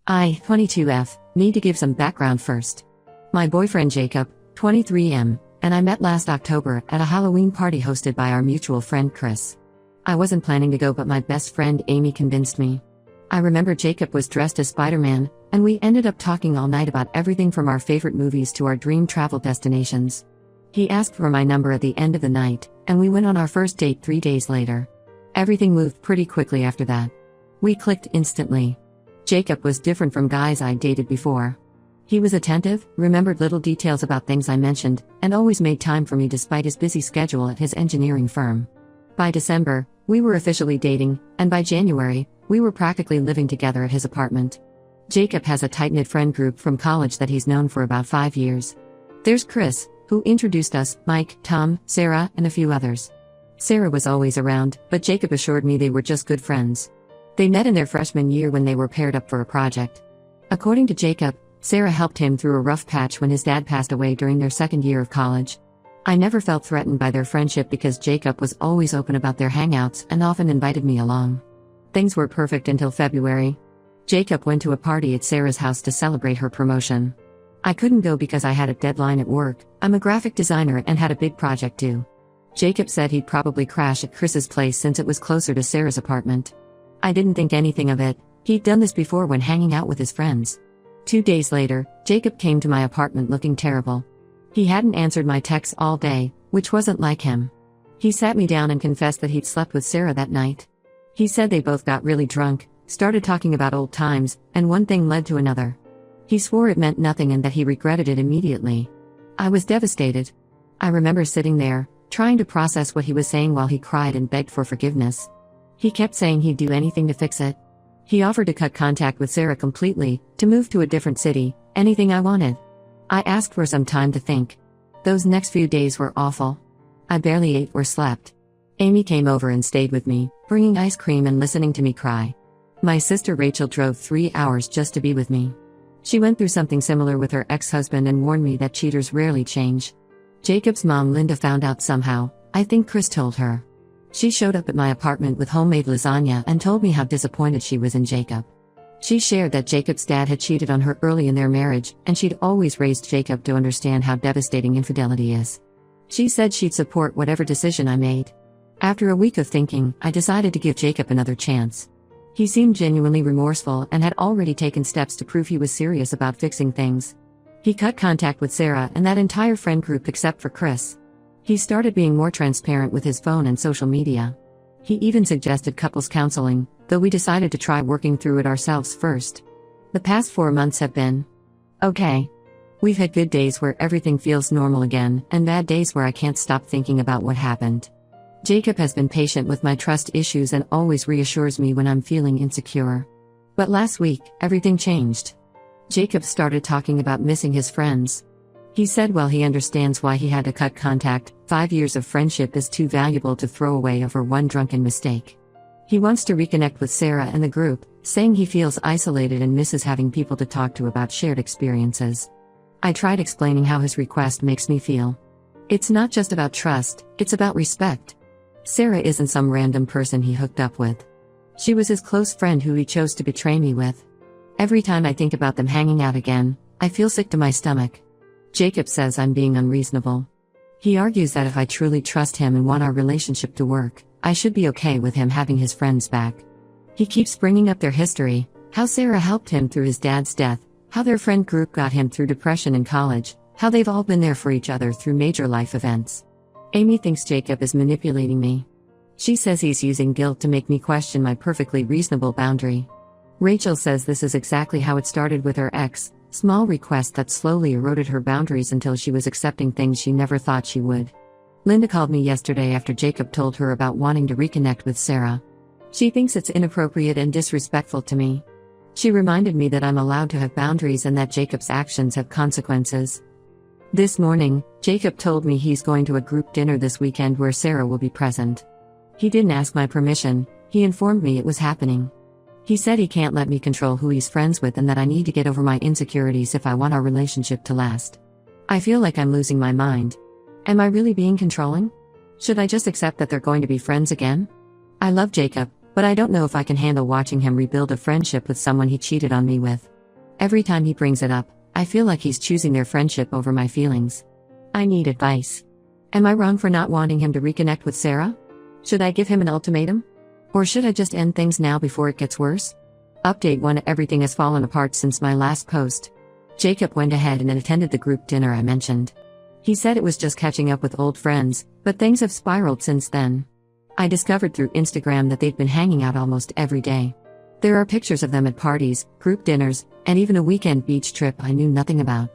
I, 22F, need to give some background first. My boyfriend Jacob, 23M, and I met last October at a Halloween party hosted by our mutual friend Chris. I wasn't planning to go, but my best friend Amy convinced me. I remember Jacob was dressed as Spider-Man, and we ended up talking all night about everything from our favorite movies to our dream travel destinations. He asked for my number at the end of the night, and we went on our first date 3 days later. Everything moved pretty quickly after that. We clicked instantly. Jacob was different from guys I dated before. He was attentive, remembered little details about things I mentioned, and always made time for me despite his busy schedule at his engineering firm. By December, we were officially dating, and by January, we were practically living together at his apartment. Jacob has a tight-knit friend group from college that he's known for about 5 years. There's Chris, who introduced us, Mike, Tom, Sarah, and a few others. Sarah was always around, but Jacob assured me they were just good friends. They met in their freshman year when they were paired up for a project. According to Jacob, Sarah helped him through a rough patch when his dad passed away during their second year of college. I never felt threatened by their friendship because Jacob was always open about their hangouts and often invited me along. Things were perfect until February. Jacob went to a party at Sarah's house to celebrate her promotion. I couldn't go because I had a deadline at work. I'm a graphic designer and had a big project due. Jacob said he'd probably crash at Chris's place since it was closer to Sarah's apartment. I didn't think anything of it. He'd done this before when hanging out with his friends. 2 days later, Jacob came to my apartment looking terrible. He hadn't answered my texts all day, which wasn't like him. He sat me down and confessed that he'd slept with Sarah that night. He said they both got really drunk, started talking about old times, and one thing led to another. He swore it meant nothing and that he regretted it immediately. I was devastated. I remember sitting there, trying to process what he was saying while he cried and begged for forgiveness. He kept saying he'd do anything to fix it. He offered to cut contact with Sarah completely, to move to a different city, anything I wanted. I asked for some time to think. Those next few days were awful. I barely ate or slept. Amy came over and stayed with me, bringing ice cream and listening to me cry. My sister Rachel drove 3 hours just to be with me. She went through something similar with her ex-husband and warned me that cheaters rarely change. Jacob's mom Linda found out somehow. I think Chris told her. She showed up at my apartment with homemade lasagna and told me how disappointed she was in Jacob. She shared that Jacob's dad had cheated on her early in their marriage, and she'd always raised Jacob to understand how devastating infidelity is. She said she'd support whatever decision I made. After a week of thinking, I decided to give Jacob another chance. He seemed genuinely remorseful and had already taken steps to prove he was serious about fixing things. He cut contact with Sarah and that entire friend group except for Chris. He started being more transparent with his phone and social media. He even suggested couples counseling, though we decided to try working through it ourselves first. The past 4 months have been okay. We've had good days where everything feels normal again, and bad days where I can't stop thinking about what happened. Jacob has been patient with my trust issues and always reassures me when I'm feeling insecure. But last week, everything changed. Jacob started talking about missing his friends. He said while he understands why he had to cut contact, 5 years of friendship is too valuable to throw away over one drunken mistake. He wants to reconnect with Sarah and the group, saying he feels isolated and misses having people to talk to about shared experiences. I tried explaining how his request makes me feel. It's not just about trust, it's about respect. Sarah isn't some random person he hooked up with. She was his close friend who he chose to betray me with. Every time I think about them hanging out again, I feel sick to my stomach. Jacob says I'm being unreasonable. He argues that if I truly trust him and want our relationship to work, I should be okay with him having his friends back. He keeps bringing up their history, how Sarah helped him through his dad's death, how their friend group got him through depression in college, how they've all been there for each other through major life events. Amy thinks Jacob is manipulating me. She says he's using guilt to make me question my perfectly reasonable boundary. Rachel says this is exactly how it started with her ex, small request that slowly eroded her boundaries until she was accepting things she never thought she would. Linda called me yesterday after Jacob told her about wanting to reconnect with Sarah. She thinks it's inappropriate and disrespectful to me. She reminded me that I'm allowed to have boundaries and that Jacob's actions have consequences. This morning, Jacob told me he's going to a group dinner this weekend where Sarah will be present. He didn't ask my permission, he informed me it was happening. He said he can't let me control who he's friends with and that I need to get over my insecurities if I want our relationship to last. I feel like I'm losing my mind. Am I really being controlling? Should I just accept that they're going to be friends again? I love Jacob, but I don't know if I can handle watching him rebuild a friendship with someone he cheated on me with. Every time he brings it up, I feel like he's choosing their friendship over my feelings. I need advice. Am I wrong for not wanting him to reconnect with Sarah? Should I give him an ultimatum? Or should I just end things now before it gets worse? Update 1: Everything has fallen apart since my last post. Jacob went ahead and attended the group dinner I mentioned. He said it was just catching up with old friends, but things have spiraled since then. I discovered through Instagram that they'd been hanging out almost every day. There are pictures of them at parties, group dinners, and even a weekend beach trip I knew nothing about.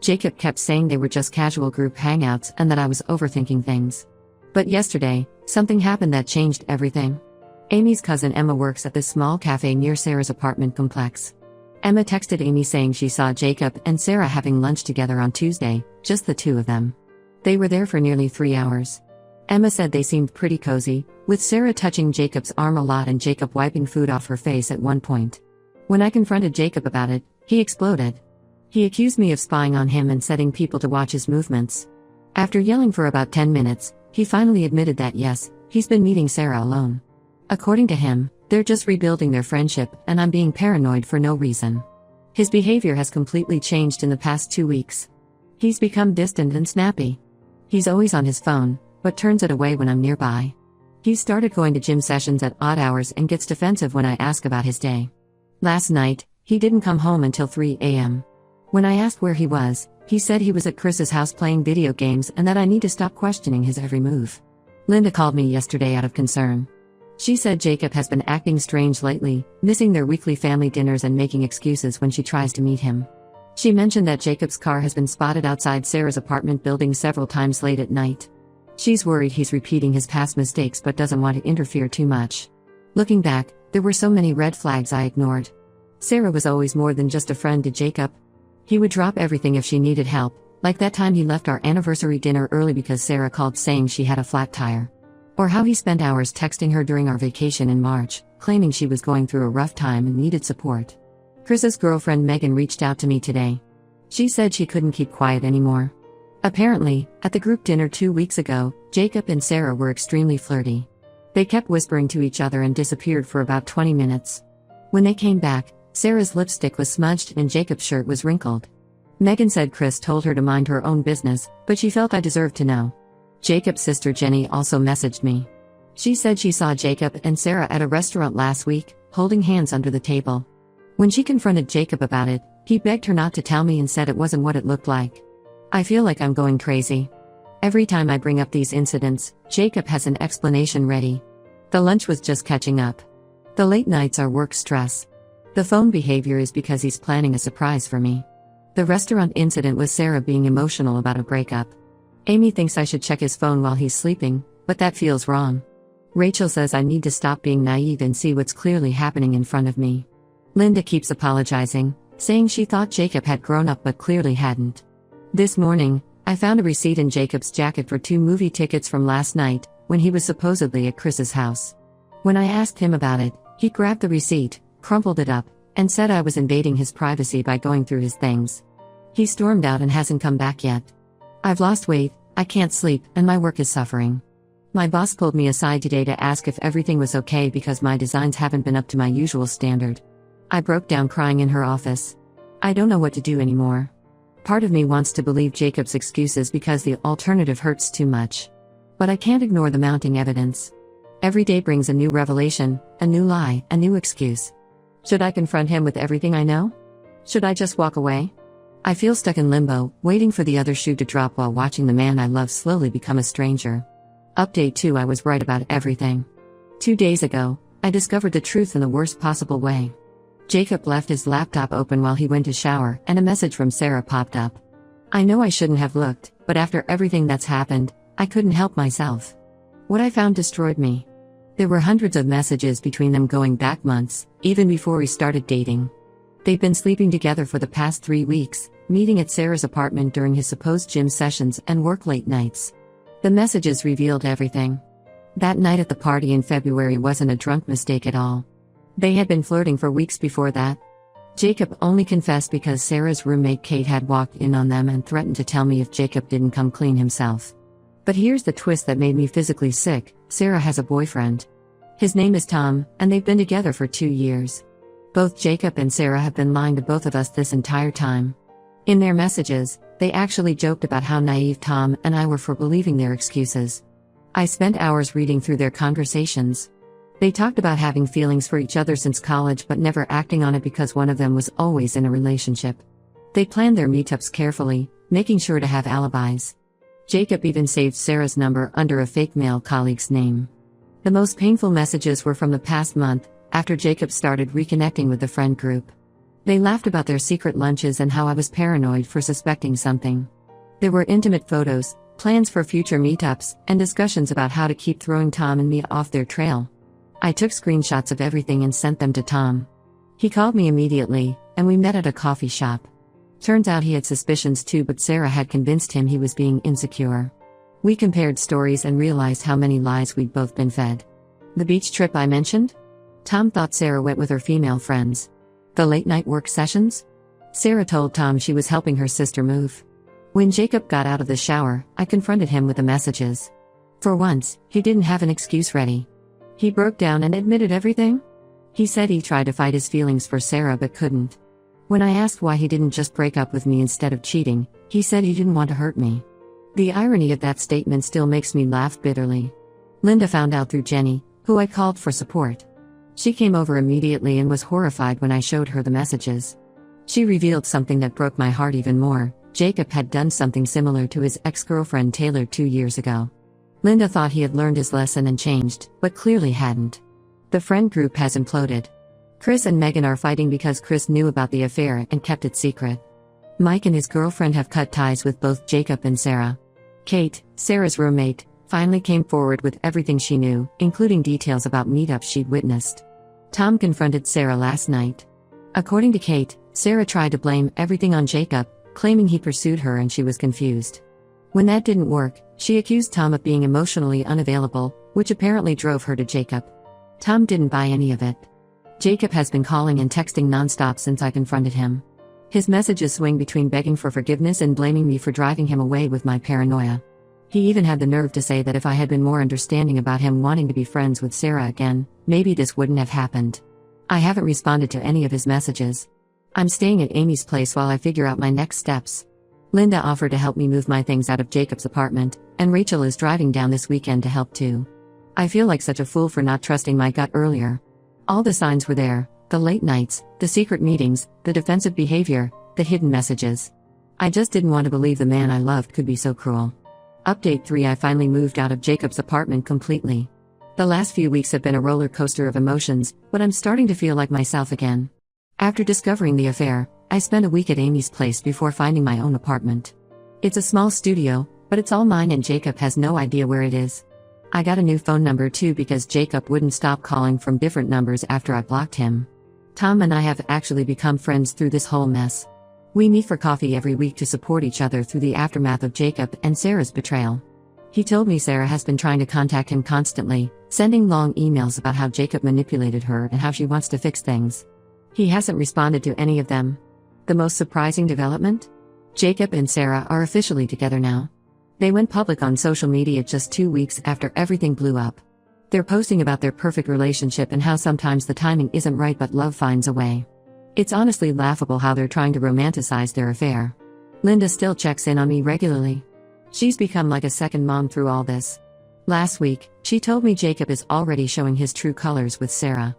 Jacob kept saying they were just casual group hangouts and that I was overthinking things. But yesterday, something happened that changed everything. Amy's cousin Emma works at this small cafe near Sarah's apartment complex. Emma texted Amy saying she saw Jacob and Sarah having lunch together on Tuesday, just the two of them. They were there for nearly 3 hours. Emma said they seemed pretty cozy, with Sarah touching Jacob's arm a lot and Jacob wiping food off her face at one point. When I confronted Jacob about it, he exploded. He accused me of spying on him and setting people to watch his movements. After yelling for about 10 minutes, he finally admitted that yes, he's been meeting Sarah alone. According to him, they're just rebuilding their friendship and I'm being paranoid for no reason. His behavior has completely changed in the past 2 weeks. He's become distant and snappy. He's always on his phone, but turns it away when I'm nearby. He's started going to gym sessions at odd hours and gets defensive when I ask about his day. Last night, he didn't come home until 3 a.m. When I asked where he was, he said he was at Chris's house playing video games and that I need to stop questioning his every move. Linda called me yesterday out of concern. She said Jacob has been acting strange lately, missing their weekly family dinners and making excuses when she tries to meet him. She mentioned that Jacob's car has been spotted outside Sarah's apartment building several times late at night. She's worried he's repeating his past mistakes but doesn't want to interfere too much. Looking back, there were so many red flags I ignored. Sarah was always more than just a friend to Jacob. He would drop everything if she needed help, like that time he left our anniversary dinner early because Sarah called saying she had a flat tire. Or how he spent hours texting her during our vacation in March, claiming she was going through a rough time and needed support. Chris's girlfriend Megan reached out to me today. She said she couldn't keep quiet anymore. Apparently, at the group dinner 2 weeks ago, Jacob and Sarah were extremely flirty. They kept whispering to each other and disappeared for about 20 minutes. When they came back, Sarah's lipstick was smudged and Jacob's shirt was wrinkled. Megan said Chris told her to mind her own business, but she felt I deserved to know. Jacob's sister Jenny also messaged me. She said she saw Jacob and Sarah at a restaurant last week, holding hands under the table. When she confronted Jacob about it, he begged her not to tell me and said it wasn't what it looked like. I feel like I'm going crazy. Every time I bring up these incidents, Jacob has an explanation ready. The lunch was just catching up. The late nights are work stress. The phone behavior is because he's planning a surprise for me. The restaurant incident was Sarah being emotional about a breakup. Amy thinks I should check his phone while he's sleeping, but that feels wrong. Rachel says I need to stop being naive and see what's clearly happening in front of me. Linda keeps apologizing, saying she thought Jacob had grown up but clearly hadn't. This morning, I found a receipt in Jacob's jacket for 2 movie tickets from last night, when he was supposedly at Chris's house. When I asked him about it, he grabbed the receipt, crumpled it up, and said I was invading his privacy by going through his things. He stormed out and hasn't come back yet. I've lost weight, I can't sleep, and my work is suffering. My boss pulled me aside today to ask if everything was okay because my designs haven't been up to my usual standard. I broke down crying in her office. I don't know what to do anymore. Part of me wants to believe Jacob's excuses because the alternative hurts too much. But I can't ignore the mounting evidence. Every day brings a new revelation, a new lie, a new excuse. Should I confront him with everything I know? Should I just walk away? I feel stuck in limbo, waiting for the other shoe to drop while watching the man I love slowly become a stranger. Update 2: I was right about everything. 2 days ago, I discovered the truth in the worst possible way. Jacob left his laptop open while he went to shower, and a message from Sarah popped up. I know I shouldn't have looked, but after everything that's happened, I couldn't help myself. What I found destroyed me. There were hundreds of messages between them going back months, even before we started dating. They'd been sleeping together for the past 3 weeks, meeting at Sarah's apartment during his supposed gym sessions and work late nights. The messages revealed everything. That night at the party in February wasn't a drunk mistake at all. They had been flirting for weeks before that. Jacob only confessed because Sarah's roommate Kate had walked in on them and threatened to tell me if Jacob didn't come clean himself. But here's the twist that made me physically sick: Sarah has a boyfriend. His name is Tom, and they've been together for 2 years. Both Jacob and Sarah have been lying to both of us this entire time. In their messages, they actually joked about how naive Tom and I were for believing their excuses. I spent hours reading through their conversations. They talked about having feelings for each other since college but never acting on it because one of them was always in a relationship. They planned their meetups carefully, making sure to have alibis. Jacob even saved Sarah's number under a fake male colleague's name. The most painful messages were from the past month, after Jacob started reconnecting with the friend group. They laughed about their secret lunches and how I was paranoid for suspecting something. There were intimate photos, plans for future meetups, and discussions about how to keep throwing Tom and me off their trail. I took screenshots of everything and sent them to Tom. He called me immediately, and we met at a coffee shop. Turns out he had suspicions too, but Sarah had convinced him he was being insecure. We compared stories and realized how many lies we'd both been fed. The beach trip I mentioned? Tom thought Sarah went with her female friends. The late-night work sessions? Sarah told Tom she was helping her sister move. When Jacob got out of the shower, I confronted him with the messages. For once, he didn't have an excuse ready. He broke down and admitted everything. He said he tried to fight his feelings for Sarah but couldn't. When I asked why he didn't just break up with me instead of cheating, he said he didn't want to hurt me. The irony of that statement still makes me laugh bitterly. Linda found out through Jenny, who I called for support. She came over immediately and was horrified when I showed her the messages. She revealed something that broke my heart even more. Jacob had done something similar to his ex-girlfriend Taylor 2 years ago. Linda thought he had learned his lesson and changed, but clearly hadn't. The friend group has imploded. Chris and Megan are fighting because Chris knew about the affair and kept it secret. Mike and his girlfriend have cut ties with both Jacob and Sarah. Kate, Sarah's roommate, finally came forward with everything she knew, including details about meetups she'd witnessed. Tom confronted Sarah last night. According to Kate, Sarah tried to blame everything on Jacob, claiming he pursued her and she was confused. When that didn't work, she accused Tom of being emotionally unavailable, which apparently drove her to Jacob. Tom didn't buy any of it. Jacob has been calling and texting nonstop since I confronted him. His messages swing between begging for forgiveness and blaming me for driving him away with my paranoia. He even had the nerve to say that if I had been more understanding about him wanting to be friends with Sarah again, maybe this wouldn't have happened. I haven't responded to any of his messages. I'm staying at Amy's place while I figure out my next steps. Linda offered to help me move my things out of Jacob's apartment, and Rachel is driving down this weekend to help too. I feel like such a fool for not trusting my gut earlier. All the signs were there: the late nights, the secret meetings, the defensive behavior, the hidden messages. I just didn't want to believe the man I loved could be so cruel. Update 3: I finally moved out of Jacob's apartment completely. The last few weeks have been a roller coaster of emotions, but I'm starting to feel like myself again. After discovering the affair, I spent a week at Amy's place before finding my own apartment. It's a small studio, but it's all mine and Jacob has no idea where it is. I got a new phone number too because Jacob wouldn't stop calling from different numbers after I blocked him. Tom and I have actually become friends through this whole mess. We meet for coffee every week to support each other through the aftermath of Jacob and Sarah's betrayal. He told me Sarah has been trying to contact him constantly, sending long emails about how Jacob manipulated her and how she wants to fix things. He hasn't responded to any of them. The most surprising development? Jacob and Sarah are officially together now. They went public on social media just 2 weeks after everything blew up. They're posting about their perfect relationship and how sometimes the timing isn't right but love finds a way. It's honestly laughable how they're trying to romanticize their affair. Linda still checks in on me regularly. She's become like a second mom through all this. Last week, she told me Jacob is already showing his true colors with Sarah.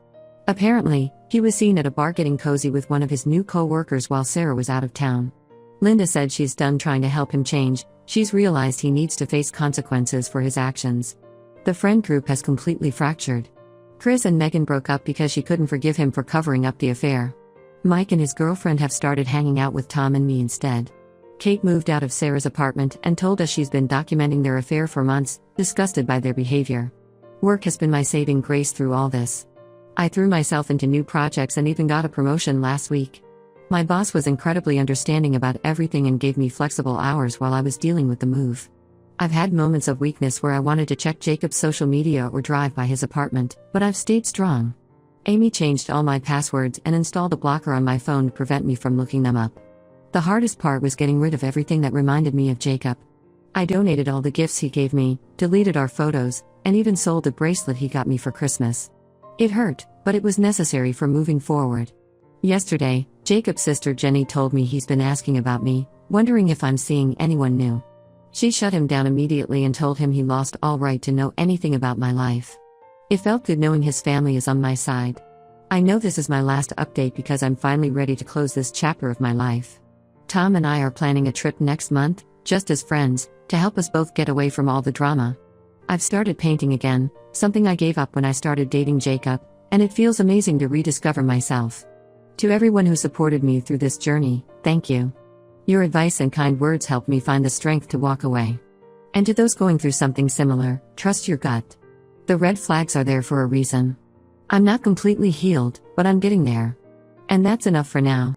Apparently, he was seen at a bar getting cozy with one of his new co-workers while Sarah was out of town. Linda said she's done trying to help him change. She's realized he needs to face consequences for his actions. The friend group has completely fractured. Chris and Megan broke up because she couldn't forgive him for covering up the affair. Mike and his girlfriend have started hanging out with Tom and me instead. Kate moved out of Sarah's apartment and told us she's been documenting their affair for months, disgusted by their behavior. Work has been my saving grace through all this. I threw myself into new projects and even got a promotion last week. My boss was incredibly understanding about everything and gave me flexible hours while I was dealing with the move. I've had moments of weakness where I wanted to check Jacob's social media or drive by his apartment, but I've stayed strong. Amy changed all my passwords and installed a blocker on my phone to prevent me from looking them up. The hardest part was getting rid of everything that reminded me of Jacob. I donated all the gifts he gave me, deleted our photos, and even sold the bracelet he got me for Christmas. It hurt, but it was necessary for moving forward. Yesterday, Jacob's sister Jenny told me he's been asking about me, wondering if I'm seeing anyone new. She shut him down immediately and told him he lost all right to know anything about my life. It felt good knowing his family is on my side. I know this is my last update because I'm finally ready to close this chapter of my life. Tom and I are planning a trip next month, just as friends, to help us both get away from all the drama. I've started painting again, something I gave up when I started dating Jacob, and it feels amazing to rediscover myself. To everyone who supported me through this journey, thank you. Your advice and kind words helped me find the strength to walk away. And to those going through something similar, trust your gut. The red flags are there for a reason. I'm not completely healed, but I'm getting there. And that's enough for now.